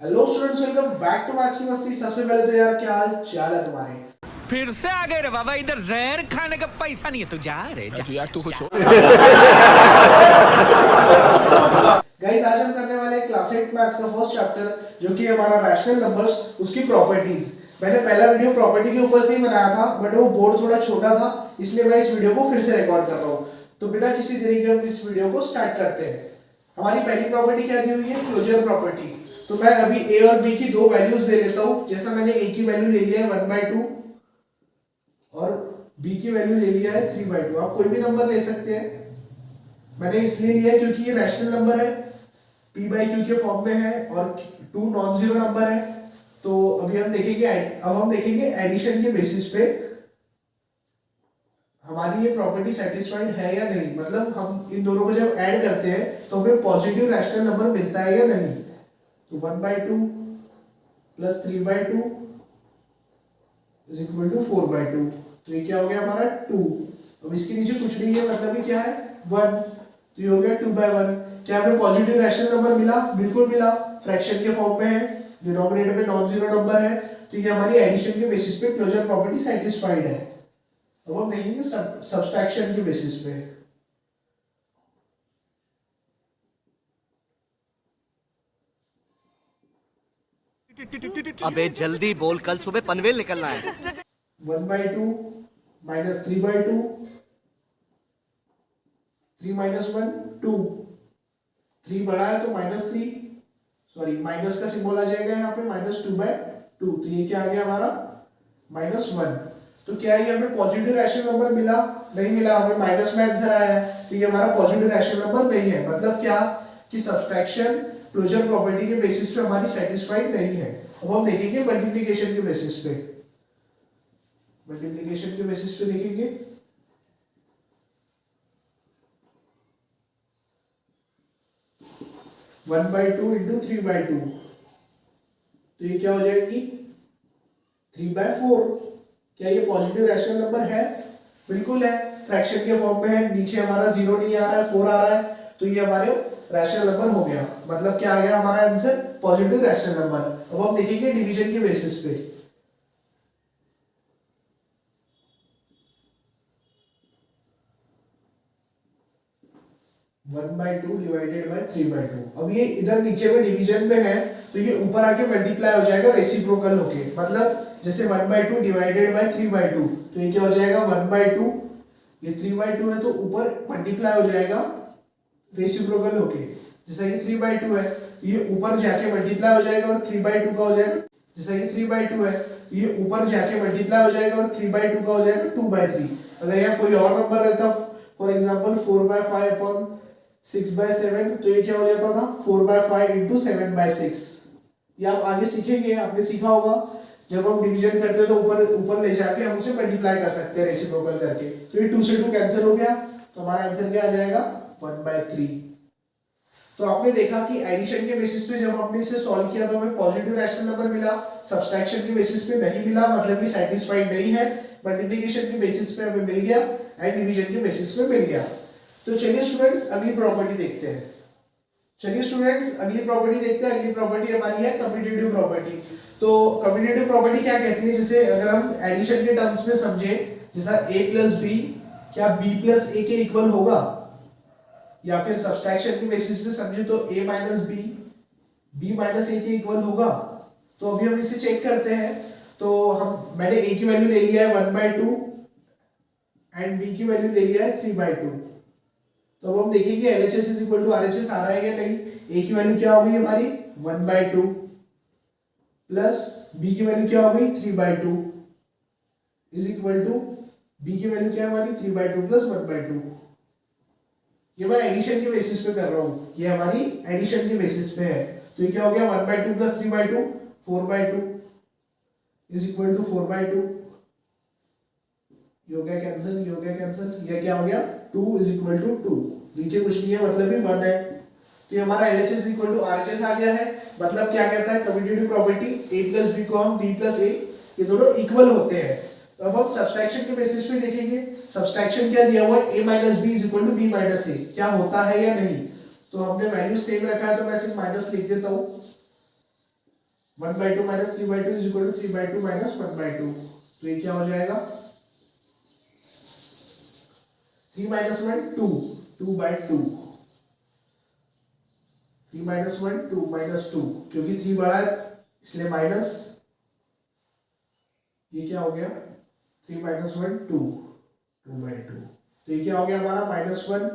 Hello students, welcome back to maths की मस्ती। सबसे पहले तो यार क्या हाल चाल है तुम्हारे? फिर से आ गए रे बाबा, इधर जहर खाने का पैसा नहीं है। तू जा रे जा। यार तू कुछ गाइस, आज हम करने वाले हैं क्लास 8 मैथ्स का फर्स्ट चैप्टर, जो कि हमारा रैशनल नंबर्स, उसकी प्रॉपर्टीज। मैंने पहला वीडियो प्रॉपर्टी के ऊपर से ही बनाया था, बट वो बोर्ड थोड़ा छोटा था, इसलिए मैं इस वीडियो को फिर से रिकॉर्ड कर रहा हूँ। तो बिना किसी देरी के हम इस वीडियो को स्टार्ट करते हैं। हमारी पहली प्रॉपर्टी क्या दी हुई है? Closure property. तो मैं अभी ए और बी की दो वैल्यूज ले लेता हूँ। जैसा मैंने ए की वैल्यू ले लिया है 1/2 और बी की वैल्यू ले लिया है 3/2। आप कोई भी नंबर ले सकते हैं। मैंने इसलिए लिया है क्योंकि ये रैशनल नंबर है, p/q के फॉर्म में है और 2 नॉन जीरो नंबर है। तो अभी हम देखेंगे एडिशन के बेसिस पे हमारी ये प्रॉपर्टी सेटिस्फाइड है या नहीं। मतलब हम इन दोनों को जब ऐड करते हैं तो हमें पॉजिटिव रैशनल नंबर मिलता है या नहीं। तो 1/2 प्लस 3/2 इज इक्वल टू 4/2। तो ये क्या हो गया हमारा 2। अब इसके नीचे कुछ नहीं है, मतलब ये क्या है 1। तो ये हो गया 2/1। क्या हमें पॉजिटिव रैशनल नंबर मिला? बिल्कुल मिला। फ्रैक्शन के फॉर्म में है, डिनोमिनेटर में नॉन जीरो नंबर है। तो ये हमारी एडिशन के बेसिस पे क्लोजर प्रॉपर्टी सेटिस्फाइड है। अब हम देखेंगे सब्सट्रैक्शन के बेसिस पे। अबे जल्दी बोल, कल सुबह पनवेल निकलना है। 1/2 माइनस 3/2, 3 माइनस 1 2। 3 बड़ा है तो माइनस का सिंबल आ जाएगा यहाँ पे -2/2। तो ये क्या आ गया हमारा -1। तो क्या ये हमें पॉजिटिव रैशनल नंबर मिला? नहीं मिला, हमें माइनस में आंसर आया है। तो ये हमारा पॉजिटिव रैशनल नंबर नहीं है। मतलब क्या कि सब्सट्रैक्शन क्लोजर प्रॉपर्टी के बेसिस पे हमारी सेटिस्फाइड नहीं है। अब हम देखेंगे मल्टीप्लिकेशन के बेसिस पे। मल्टीप्लिकेशन के बेसिस पे देखेंगे 1/2 इंटू 3/2। तो ये क्या हो जाएगी 3/4। क्या ये पॉजिटिव रैशनल नंबर है? बिल्कुल है, फ्रैक्शन के फॉर्म में है। नीचे हमारा 0 नहीं आ रहा है, 4 आ रहा है। तो ये हमारे रैशनल नंबर हो गया। मतलब क्या आ गया हमारा आंसर? Positive rational number. अब हम देखेंगे डिवीजन के बेसिस पे। 1/2 डिवाइडेड बाय 3/2। अब ये इधर नीचे में डिवीजन में है, तो ये ऊपर आके मल्टीप्लाई हो जाएगा रेसिप्रोकल होके। मतलब जैसे 1/2 डिवाइडेड बाय 3/2, तो ये क्या हो जाएगा 1/2। ये 3/2 है तो ऊपर मल्टीप्लाई हो जाएगा रेसिप्रोकल होके। जैसा ये 3/2 है, ये ऊपर जाके मल्टीप्लाई हो जाएगा और 3/2 का हो जाएगा। जैसा ये 3/2 है, ये ऊपर जाके मल्टीप्लाई हो जाएगा और 3/2 का हो जाएगा 2/3। अगर यहाँ कोई और नंबर रहता, फॉर एग्जाम्पल 4/5 अपॉन 6/7, तो ये क्या हो जाता था 4/5 इंटू 7/6। ये आप आगे सीखेंगे, आपने सीखा होगा जब हम डिवीजन करते हैं तो ऊपर ले जाके हम उसे मल्टीप्लाई कर सकते हैं रेसिप्रोकल करके। तो ये 2 से 2 कैंसिल हो गया, तो हमारा आंसर क्या आ जाएगा 1/3। तो आपने देखा कि एडिशन के बेसिस पे जब हमने इसे सॉल्व किया तो हमें पॉजिटिव रैशनल नंबर मिला, सब्सट्रैक्शन के बेसिस पे नहीं मिला, मतलब कि सेटिस्फाइड नहीं है। मल्टीप्लिकेशन के बेसिस पे हमें मिल गया एंड डिवीजन के बेसिस पे मिल गया। तो चलिए स्टूडेंट्स अगली प्रॉपर्टी देखते हैं। अगली प्रॉपर्टी हमारी है कम्यूटेटिव प्रॉपर्टी। तो कम्यूटेटिव प्रॉपर्टी क्या कहती है? जैसे अगर हम एडिशन के टर्म्स में समझे, जैसा a प्लस बी, क्या b प्लस a के इक्वल होगा? या फिर सब्सट्रैक्शन के बेसिस पे समझे तो a minus b, b minus a के इक्वल होगा। तो अभी हम इसे चेक करते हैं। तो मैंने a की वैल्यू ले लिया है 1/2 एंड b की वैल्यू ले लिया है 3/2। तो अब हम देखेंगे LHS is equal to RHS आ रहा है या नहीं। a की वैल्यू क्या हो गई हमारी 1/2 प्लस b की वैल्यू क्या हो गई 3/2 इज इक्वल टू b की वैल्यू क्या है हमारी 3/2 प्लस 1/2। ये मैं एडिशन के बेसिस पे कर रहा हूँ, ये हमारी एडिशन के बेसिस पे है। तो ये क्या हो गया 1/2 प्लस 3/2 4/2 इज इक्वल टू 4/2। ये हो गया कैंसिल, ये क्या हो गया 2 इज इक्वल टू 2। नीचे कुछ नहीं है, मतलब भी 1 है। तो ये हमारा LHS इक्वल टू RHS आ गया है। मतलब क्या कहता है commutative property a plus b को हम b प्लस a, ये दोनों इक्वल होते हैं। तो अब हम सब्सट्रैक्शन के बेसिस पे देखेंगे। सब्सट्रैक्शन क्या दिया हुआ है a minus b is equal to b minus a, क्या होता है या नहीं। तो हमने वैल्यू सेम रखा है तो मैं सिर्फ माइनस लिख देता हूँ। 1/2 minus 3/2 is equal to 3/2 minus 1/2। तो ये क्या हो जाएगा 3 माइनस 1 2 2/2 3 माइनस 1 2 माइनस 2 क्योंकि 3 बड़ा है इसलिए माइनस ये क्या हो गया 3 माइनस 1 2 2/2। तो ये क्या हो गया हमारा -1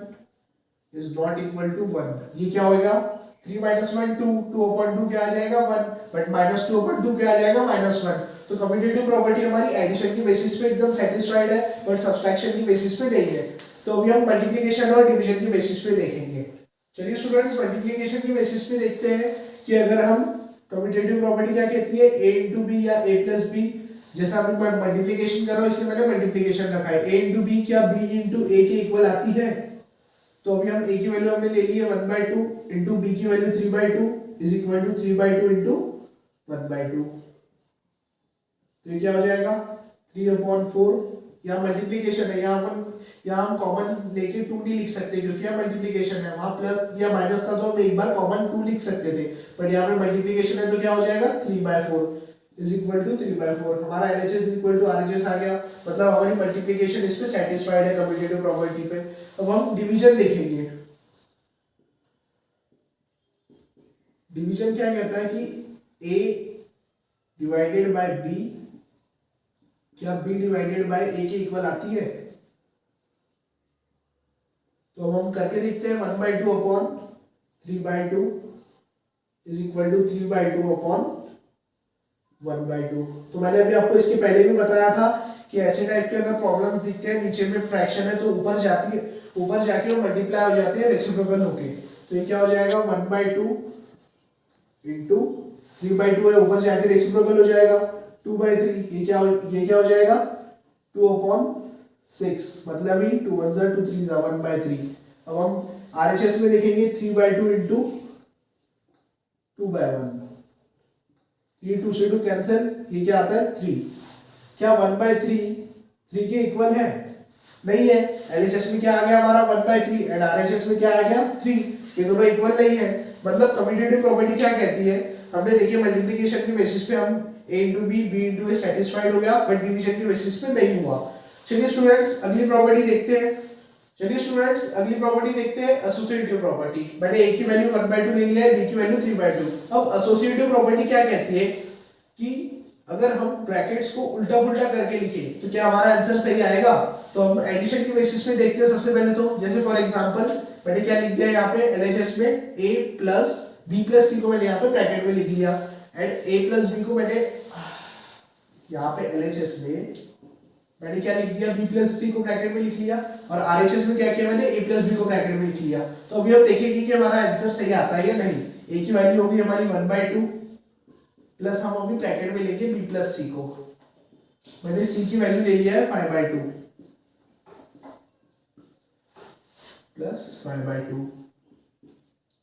इज नॉट इक्वल टू 1। ये क्या होगा 3 माइनस 1 2 2/2 क्या आ जाएगा 1 बट माइनस 2/2 क्या आ जाएगा -1। तो कम्यूटेटिव प्रॉपर्टी हमारी एडिशन की बेसिस पे एकदम सेटिस्फाइड है बट सब्सट्रैक्शन की बेसिस पे नहीं है। तो अभी हम मल्टीप्लिकेशन और डिवीजन की बेसिस पे देखेंगे। चलिए स्टूडेंट्स मल्टीप्लिकेशन की बेसिस पे देखते हैं कि अगर हम कम्यूटेटिव प्रॉपर्टी क्या कहती है a इंटू बी या a प्लस बी। जैसा अभी मैं मल्टीप्लिकेशन कर रहा हूँ इसलिए मैंने मल्टीप्लिकेशन रखा है a इंटू बी क्या b इंटू a के इक्वल आती है। तो अभी हम a की वैल्यू हमने ले ली है 1/2 इंटू b की value 3/2 is equal to 3/2 into 1/2। तो ये क्या हो जाएगा 3/4। यहाँ मल्टीप्लिकेशन है यहाँ हम कॉमन लेके 2 नहीं लिख सकते क्योंकि यहाँ मल्टीप्लिकेशन है। वहां प्लस या माइनस था तो हम एक बार कॉमन 2 लिख सकते थे बट यहाँ पे मल्टीप्लिकेशन है तो क्या हो जाएगा 3/4 इज इक्वल टू 3/4। हमारा LHS इक्वल टू RHS आ गया मतलब हमारी मल्टीप्लिकेशन इस पे सेटिस्फाइड है कम्यूटेटिव प्रॉपर्टी पे। अब हम डिवीजन देखेंगे। डिवीजन क्या कहता है कि a डिवाइडेड बाय b क्या b डिवाइडेड बाय a के इक्वल आती है। तो हम करके देखते हैं 1/2 upon 3/2 is equal to 3/2 upon 1/2। तो मैंने अभी आपको इसके पहले भी बताया था कि ऐसे टाइप के अगर प्रॉब्लम्स दिखते हैं नीचे में फ्रैक्शन है तो ऊपर जाके वो मल्टीप्लाई हो जाते हैं रेसिप्रोकल होके। तो ये क्या हो जाएगा 1/2 इंटू 3/2 है ऊपर जाके रेसिप्रोकल हो जाएगा 2/3। ये क्या हो जाएगा 2/6 मतलब ही 2 1 2 3 1/3। अब हम RHS में देखेंगे 3/2 इंटू 2/1। ये 2 से 2 कैंसिल ये क्या आता है 3। क्या 1/3 3 के इक्वल है नहीं है। LHS में क्या आ गया हमारा 1/3 एंड RHS में क्या आ गया 3। ये दोनों इक्वल नहीं है मतलब कम्यूटेटिव प्रॉपर्टी क्या कहती है हमने देखिए मल्टीप्लिकेशन के बेसिस पे हम a into b b into a satisfied हो गया बट डिवीजन के बेसिस पे नहीं हुआ। चलिए स्टूडेंट्स अगली प्रॉपर्टी देखते हैं। Associative property. मैंने a की वैल्यू 1/2 ले लिया है b की वैल्यू 3/2। अब एसोसिएटिव प्रॉपर्टी क्या कहती है कि अगर हम ब्रैकेट्स को उल्टा पुल्टा करके लिखें तो क्या हमारा आंसर सही आएगा। तो हम एडिशन की बेसिस पे देखते हैं सबसे पहले। तो जैसे फॉर एग्जांपल मैंने क्या लिख दिया यहाँ पे LHS में a plus b plus c को मैंने यहाँ पे ब्रैकेट में लिख लिया एंड a प्लस b को मैंने यहाँ पे LHS में मैंने क्या लिख दिया b प्लस c को ब्रैकेट में लिख लिया और RHS में क्या किया मैंने a प्लस b को ब्रैकेट में लिख लिया। तो अभी हम देखेंगे कि हमारा आंसर सही आता है या नहीं। a की वैल्यू होगी हमारी 1/2 प्लस हम अभी ब्रैकेट में लेंगे b प्लस c को। मैंने c की वैल्यू ले लिया है 5/2 प्लस 5/2।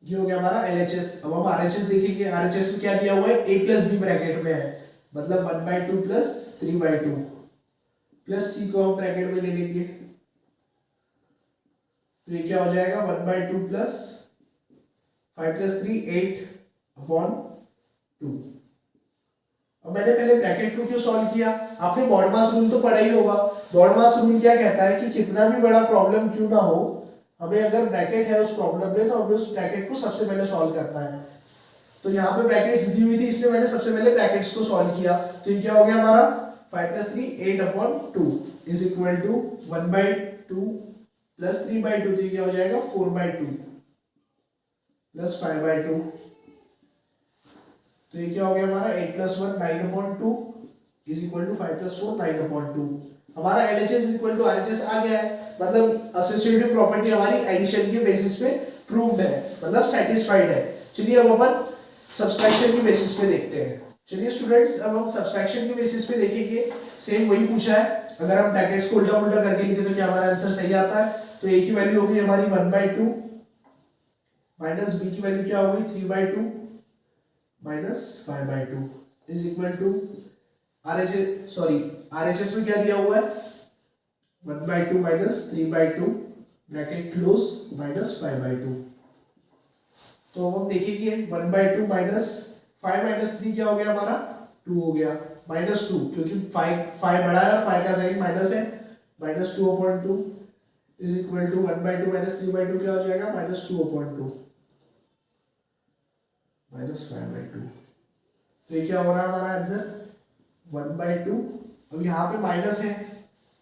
ये हो गया हमारा LHS। अब हम RHS देखेंगे। RHS में क्या दिया हुआ है a प्लस b ब्रैकेट में है मतलब 1/2 प्लस 3/2 प्लस c को हम ब्रैकेट में ले लेंगे। तो ये क्या हो जाएगा 1/2 प्लस 5 प्लस 3 8/2। अब मैंने पहले ब्रैकेट को क्यों सॉल्व किया आपने बॉडमास रूल तो पढ़ा ही होगा। बॉडमास रूल क्या कहता है कि कितना भी बड़ा प्रॉब्लम क्यों ना हो हमें अगर ब्रैकेट है उस प्रॉब्लम में तो हमें उस ब्रैकेट को सबसे पहले सॉल्व करना है। तो यहाँ पे ब्रैकेट्स दी हुई थी इसलिए मैंने सबसे पहले ब्रैकेट्स को सॉल्व किया। तो ये क्या हो गया हमारा 5 plus 3 8/2 is equal to 1/2 plus 3/2। तो ये क्या हो जाएगा 4/2 प्लस 5/2। तो ये क्या हो गया हमारा 8 plus 1 9/2 is equal to 5 plus 4 9/2। हमारा LHS इक्वल टू RHS आ गया है मतलब एसोसिएटिव प्रॉपर्टी हमारी एडिशन के बेसिस पे प्रूव्ड है मतलब सेटिस्फाइड है। चलिए अब अपन सब्सट्रैक्शन की बेसिस पे देखते हैं। चलिए स्टूडेंट्स अब हम सब्सट्रैक्शन के बेसिस पे देखेंगे। सेम वही पूछा है अगर हम ब्रैकेट्स को उल्टा पुल्टा करके लिखे तो क्या हमारा आंसर सही आता है। तो a की वैल्यू होगी हमारी 1/2 माइनस b की वैल्यू क्या होगी 3/2 minus 5/2 is equal to RHS में क्या दिया हुआ है 1/2 माइनस 3/2 ब्रैकेट क्लोज माइनस 5/2। तो हम देखेंगे 1/2 माइनस 5 माइनस 3 क्या हो गया हमारा 2 हो गया, -2 क्योंकि 5 बड़ा है और 5 का साइन माइनस है, -2/2 इज इक्वल टू 1/2 माइनस 3/2 क्या हो जाएगा -2/2 -5/2। तो ये क्या हो रहा है हमारा आंसर 1/2। अब यहाँ पे माइनस है,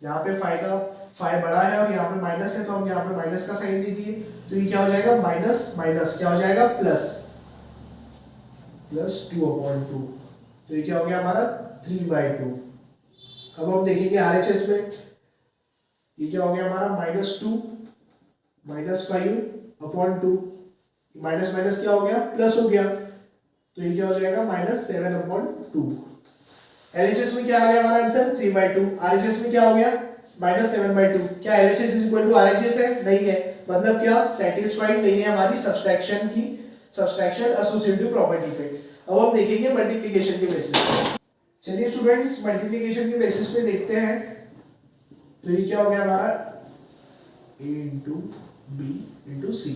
यहाँ पे 5 बड़ा है और यहाँ पे माइनस है, तो हम यहाँ पे माइनस का साइन दे दिए, तो ये क्या हो जाएगा माइनस माइनस क्या हो जाएगा प्लस 2/2। तो ये क्या हो गया हमारा 3/2। अब हम देखेंगे RHS में, ये क्या हो गया हमारा -2 -5/2, माइनस माइनस क्या हो गया प्लस हो गया, तो ये क्या हो जाएगा -7/2। LHS में क्या आ गया हमारा आंसर 3/2, RHS में क्या हो गया -7/2। क्या LHS is equal to RHS है? नहीं है, मतलब क्या सेटिस्फाइड नहीं है हमारी सब्सट्रैक्शन एसोसिएटिव प्रॉपर्टी पे। अब हम देखेंगे मल्टीप्लिकेशन के बेसिस पे। चलिए स्टूडेंट्स मल्टीप्लिकेशन के बेसिस पे देखते हैं। तो ये क्या हो गया हमारा a इंटू बी इंटू सी,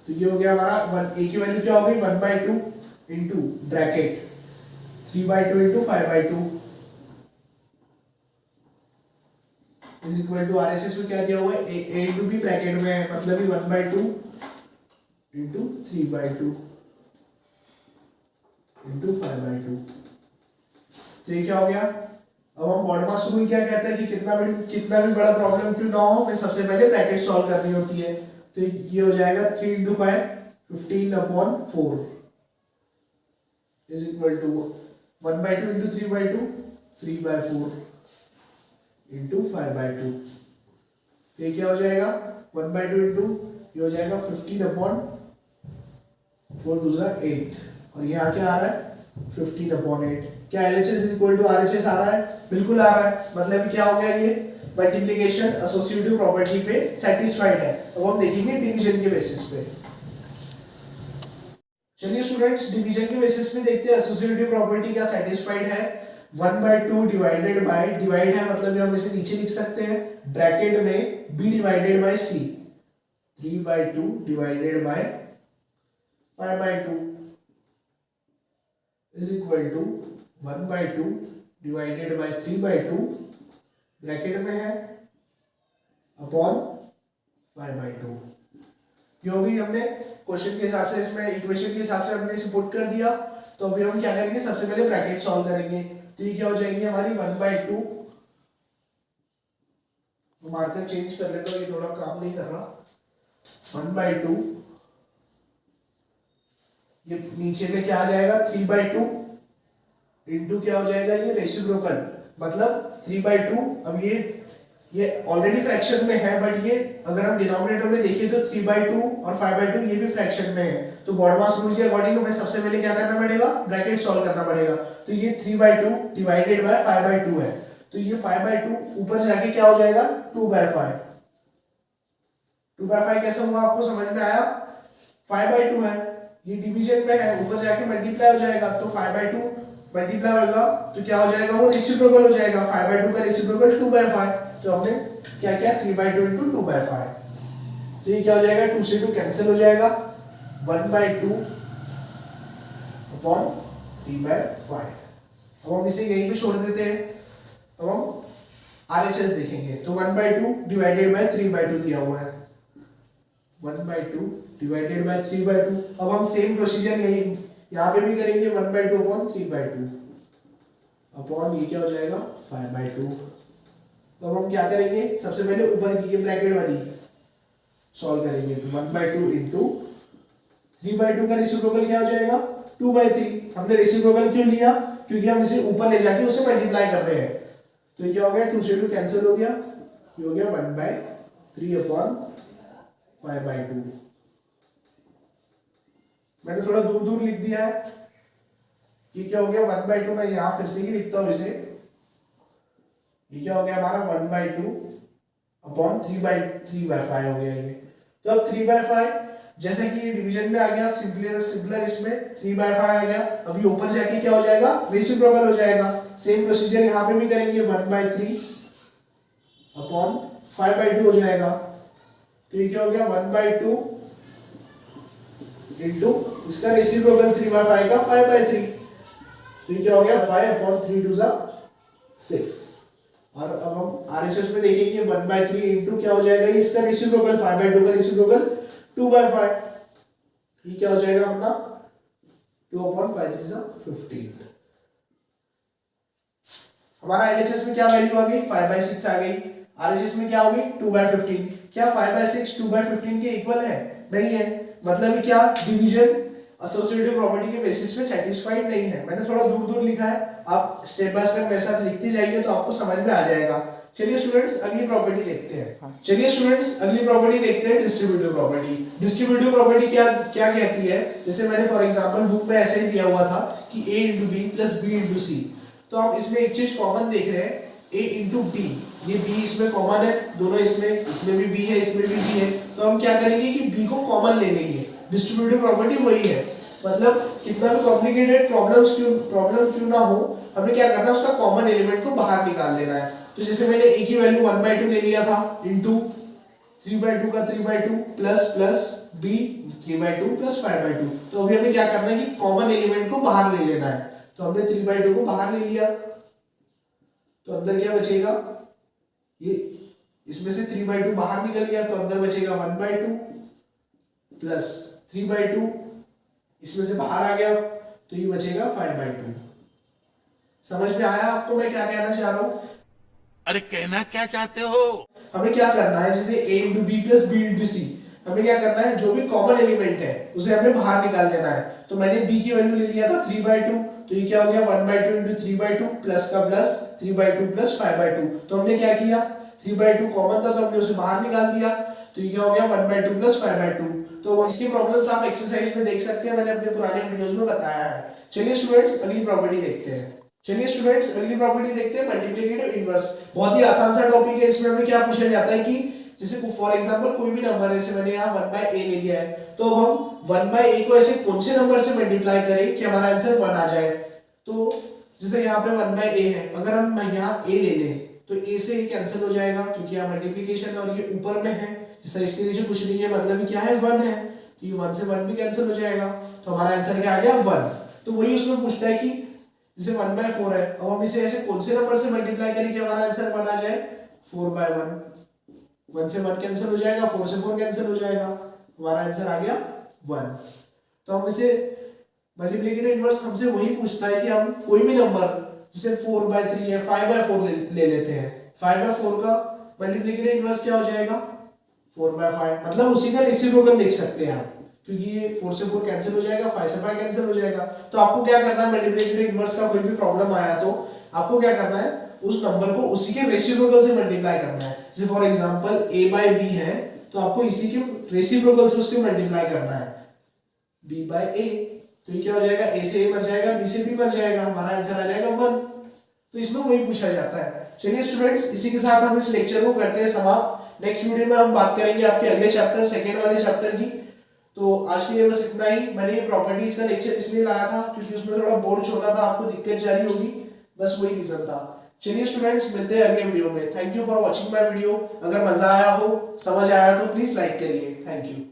तो ये हो गया हमारा a की वैल्यू क्या हो गई 1/2 into bracket 3/2 into 5/2 is equal to RHS में क्या दिया हुआ है a इंटू बी ब्रैकेट में है, मतलब ये 1/2 इंटू 3/2 इंटू 5/2। तो ये क्या हो गया, अब हम बॉडमास रूल क्या कहते हैं कि कितना भी बड़ा प्रॉब्लम क्यों ना हो, हमें सबसे पहले ब्रैकेट सॉल्व करनी होती है। तो ये हो जाएगा 3 into 5 15/4 is equal to 1/2 into 3/2 3/4 into 5/2। तो ये क्या हो जाएगा 1/2 इंटू ये हो जाएगा 15/4 2 8, और यहाँ क्या आ रहा है 15/8। क्या LHS is equal to RHS आ रहा है? बिल्कुल आ रहा है, मतलब क्या हो गया ये मल्टीप्लिकेशन एसोसिएटिव प्रॉपर्टी पे सेटिस्फाइड है। अब हम देखेंगे डिवीजन के बेसिस पे। चलिए स्टूडेंट्स डिवीजन के बेसिस पे देखते हैं एसोसिएटिव प्रॉपर्टी क्या सेटिस्फाइड है। 1/2 डिवाइडेड बाय, डिवाइड है मतलब हम इसे नीचे लिख सकते हैं ब्रैकेट में b divided by c, 3/2 divided by 5/2 is equal to 1/2 divided by 3/2 bracket में है अपॉन 5/2। जो भी हमने क्वेश्चन के हिसाब से इसमें इक्वेशन के हिसाब से हमने इसे पुट कर दिया। तो अभी हम क्या करेंगे, सबसे पहले ब्रैकेट सॉल्व करेंगे। तो ये क्या हो जाएंगे हमारी 1/2, मार्कर चेंज कर लेता हूं, ये थोड़ा काम नहीं कर रहा। 1/2 ये नीचे में क्या आ जाएगा 3/2 इंटू क्या हो जाएगा ये रेसिप्रोकल, मतलब 3/2। अब ये ऑलरेडी फ्रैक्शन में है, बट ये अगर हम डिनोमिनेटर में देखें तो 3/2 और 5/2 ये भी फ्रैक्शन में है। तो बॉडमास रूल के अकॉर्डिंग हमें सबसे पहले क्या करना पड़ेगा, ब्रैकेट सॉल्व करना पड़ेगा। तो ये 3/2 डिवाइडेड बाय 5/2 है, तो ये 5/2 ऊपर जाके क्या हो जाएगा 2/5। 2/5 कैसे हुआ आपको समझ में आया? 5/2 है, ये डिवीजन में है, ऊपर जाके मल्टीप्लाई हो जाएगा, तो 5/2 मल्टीप्लाई होगा तो क्या हो जाएगा वो रेसिप्रोकल हो जाएगा। 5/2 का रेसिप्रोकल 2/5, तो हमने क्या किया 3/2 इंटू 2/5। तो ये क्या हो जाएगा 2 से 2 कैंसिल हो जाएगा, 1/2 अपॉन 3/5। अब हम इसे यहीं पे छोड़ देते हैं। अब हम RHS देखेंगे, तो 1/2 डिवाइडेड बाय 3/2 दिया हुआ है, 1/2 डिवाइडेड बाय 3/2। अब हम सेम प्रोसीजर यही यहाँ पे भी करेंगे, 1/2 अपॉन 3/2 अपॉन ये क्या हो जाएगा 5/2। तो अब हम क्या करेंगे, सबसे पहले ऊपर की ये ब्रैकेट वाली सॉल्व करेंगे। तो 1/2 इंटू 3/2 का रेसिप्रोकल क्या हो जाएगा 2/3। हमने रेसिप्रोकल क्यों लिया, क्योंकि हम इसे ऊपर ले जाके उसे मल्टीप्लाई कर रहे हैं। तो ये क्या हो गया 2 से 2 कैंसिल हो गया, ये हो गया 1/3 अपॉन 5/2। मैंने थोड़ा दूर दूर लिख दिया है, ये क्या हो गया 1/2। मैं यहाँ फिर से ही लिखता हूँ इसे, ये क्या हो गया हमारा 1/2 अपॉन 3/5 हो गया ये। तो अब 3/5 जैसे कि डिवीजन में आ गया, सिंपलर इसमें 3/5 आ गया। अभी ऊपर जाके क्या हो जाएगा रेसिप्रोकल हो जाएगा। सेम प्रोसीजर यहाँ पे भी करेंगे, 1/3 अपॉन 5/2 हो जाएगा। तो ये क्या हो गया 1/2 इंटू इसका रेसिप्रोकल 3/5 का 5/3, तो ये क्या हो गया 5/3 टू 6। और अब हम आरएचएस में देखेंगे 1/3 इंटू क्या हो जाएगा, ये इसका रेसिप्रोकल 5/2 का रेसिप्रोकल 2/5, ये क्या हो जाएगा अपना 2/5 15। हमारा एलएचएस में क्या वैल्यू आ गई 5/6 आ गई, आरएचएस में क्या हो गई 2/15। क्या 5/6 2/15 के इक्वल है? नहीं है, मतलब क्या डिवीजन एसोसिएटिव प्रॉपर्टी के बेसिस पे सेटिस्फाइड नहीं है। मैंने थोड़ा दूर दूर लिखा है, आप स्टेप बाय स्टेप मेरे साथ लिखते जाइए तो आपको समझ में आ जाएगा। चलिए स्टूडेंट्स अगली प्रॉपर्टी देखते हैं। चलिए स्टूडेंट्स अगली प्रॉपर्टी देखते हैं डिस्ट्रीब्यूटिव प्रॉपर्टी। डिस्ट्रीब्यूटिव प्रॉपर्टी क्या क्या कहती है, जैसे मैंने फॉर एग्जांपल बुक में ऐसे ही दिया हुआ था कि a × b + b × c, तो आप इसमें एक चीज कॉमन देख रहे हैं a × b, ये b इसमें कॉमन है, दोनों इसमें भी b है, इसमें भी b है, तो हम क्या करेंगे कि b को कॉमन ले लेंगे। डिस्ट्रीब्यूटिव प्रॉपर्टी वही है, मतलब कितना भी कॉम्प्लिकेटेड प्रॉब्लम क्यों ना हो, हमें क्या करना है उसका कॉमन एलिमेंट को बाहर निकाल देना है। तो जैसे मैंने a की वैल्यू 1/2 ले लिया था इंटू 3/2 का 3/2 प्लस b 3/2 प्लस 5/2, तो अभी हमें क्या करना है कि कॉमन एलिमेंट को बाहर ले लेना है। तो हमने 3/2 को बाहर ले लिया, तो अंदर क्या बचेगा, ये इसमें से 3/2 बाहर निकल गया, तो अंदर बचेगा 1/2 प्लस 3/2, इसमें से बाहर आ गया तो ये बचेगा 5/2। समझ में आया आपको मैं क्या कहना चाह रहा हूं? अरे कहना क्या चाहते हो? हमें क्या करना है, जैसे a × b + b × c, हमें क्या करना है जो भी कॉमन एलिमेंट है उसे हमें बाहर निकाल देना है। तो मैंने b की वैल्यू ले लिया था 3/2, तो ये क्या हो गया 1/2 × 3/2 प्लस का प्लस 3/2 प्लस 5/2, तो हमने क्या किया 3/2 कॉमन था तो हमने उसे बाहर निकाल दिया, तो ये क्या हो गया 1/2 प्लस 5/2। तो इसकी प्रॉब्लम्स आप एक्सरसाइज में देख सकते हैं, मैंने अपने पुराने वीडियोस में बताया है। चलिए स्टूडेंट्स अगली प्रॉपर्टी देखते हैं। मल्टीप्लिकेटिव इनवर्स, बहुत ही आसान सा टॉपिक है। इसमें हमें क्या पूछा जाता है कि जैसे फॉर एग्जांपल कोई भी नंबर है, जैसे मैंने यहाँ 1/a ले लिया है, तो अब हम 1/a को ऐसे कौन से नंबर से मल्टीप्लाई करें कि हमारा आंसर 1 आ जाए। तो जैसे यहाँ पे 1/a है, अगर हम यहाँ a ले लें तो a से a कैंसिल हो जाएगा क्योंकि यहाँ मल्टीप्लिकेशन और ये ऊपर में है, जैसा इसके नीचे कुछ नहीं है, मतलब क्या है 1 है, तो ये 1 से 1 भी कैंसिल हो जाएगा, तो हमारा आंसर क्या आ गया 1। तो वही उसमें पूछता है कि जैसे 1/4 है, अब हम इसे ऐसे कौन से नंबर से मल्टीप्लाई करें कि हमारा आंसर 1 आ जाए, 4/1, 1 से 1 कैंसिल हो जाएगा, 4 से 4 कैंसिल हो जाएगा, हमारा आंसर आ गया 1। तो हम इसे मल्टीप्लिकेटिव इनवर्स हमसे वही पूछता है कि हम कोई भी नंबर जैसे 4/3 है 5/4 ले लेते हैं, 5/4 का मल्टीप्लिकेटिव इनवर्स क्या हो जाएगा 4/5, मतलब उसी का रेसिप्रोकल लिख सकते हैं आप, क्योंकि ये 4 से 4 कैंसिल हो जाएगा, 5 से 5 कैंसिल हो जाएगा। तो आपको क्या करना है, मल्टीप्लिकेटिव इनवर्स का कोई भी प्रॉब्लम आया तो आपको क्या करना है, उस नंबर को उसी के रेसिप्रोकल से मल्टीप्लाई करना है। जैसे फॉर एग्जांपल a/b है, तो आपको इसी के रेसिप्रोकल से उसके मल्टीप्लाई करना है, b/a, तो ये क्या हो जाएगा a से a मर जाएगा, b से b मर जाएगा, हमारा आंसर आ जाएगा 1। तो इसमें वही पूछा जाता है। चलिए स्टूडेंट्स इसी के साथ हम इस लेक्चर को करते हैं समाप्त। नेक्स्ट वीडियो में हम बात करेंगे आपके अगले चैप्टर, सेकंड वाले चैप्टर की। तो आज के लिए बस इतना ही। मैंने ये प्रॉपर्टीज का लेक्चर इसलिए लाया था क्योंकि उसमें थोड़ा बोर्ड छोटा था, आपको दिक्कत जा रही होगी, बस वही रीजन था। चलिए स्टूडेंट्स मिलते हैं अगले वीडियो में। Thank you for watching my video. अगर मजा आया हो, समझ आया तो प्लीज लाइक करिए। Thank you.